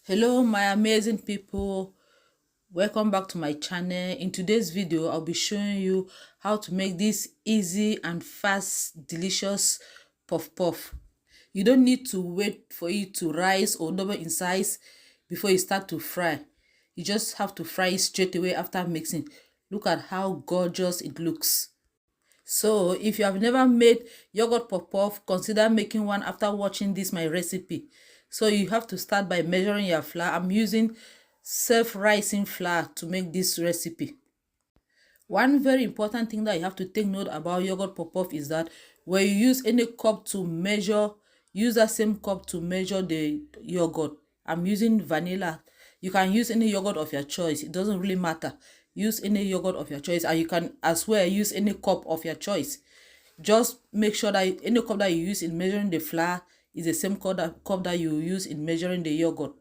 Hello my amazing people, welcome back to my channel. In today's video I'll be showing you how to make this easy and fast delicious puff puff. You don't need to wait for it to rise or double in size before you start to fry. You just have to fry it straight away after mixing. Look at how gorgeous it looks. So if you have never made yogurt puff puff, consider making one after watching this my recipe. So you have to start by measuring your flour. I'm using self-rising flour to make this recipe. One very important thing that you have to take note about yogurt puff puff is that when you use any cup to measure, use that same cup to measure the yogurt. I'm using vanilla. You can use any yogurt of your choice. It doesn't really matter. Use any yogurt of your choice, and you can as well use any cup of your choice. Just make sure that any cup that you use in measuring the flour is the same cup that you use in measuring the yogurt.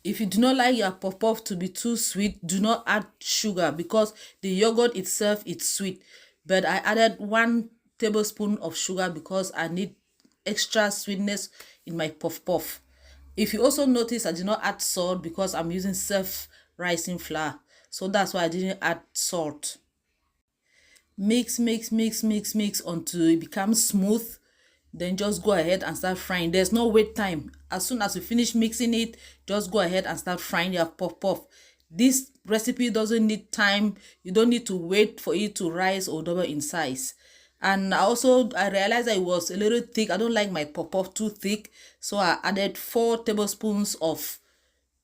If you do not like your puff puff to be too sweet, do not add sugar because the yogurt itself is sweet. But I added 1 tablespoon of sugar because I need extra sweetness in my puff puff. If you also notice, I did not add salt because I'm using self-rising flour. So that's why I didn't add salt. Mix until it becomes smooth. Then just go ahead and start frying. There's no wait time. As soon as you finish mixing it, just go ahead and start frying your puff puff. This recipe doesn't need time. You don't need to wait for it to rise or double in size. And I realized that it was a little thick. I don't like my puff puff too thick, so I added 4 tablespoons of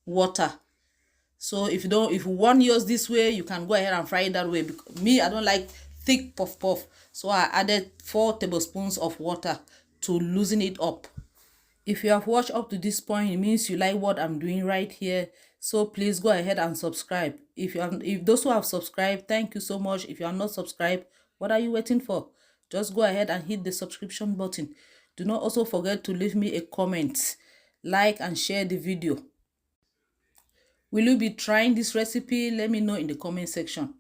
water. So if you want yours this way, you can go ahead and fry it that way. Me, I don't like thick puff puff, so I added 4 tablespoons of water to loosen it up. If you have watched up to this point, it means you like what I'm doing right here. So please go ahead and subscribe. If those who have subscribed, thank you so much. If you are not subscribed, what are you waiting for? Just go ahead and hit the subscription button. Do not also forget to leave me a comment, like and share the video. Will you be trying this recipe? Let me know in the comment section.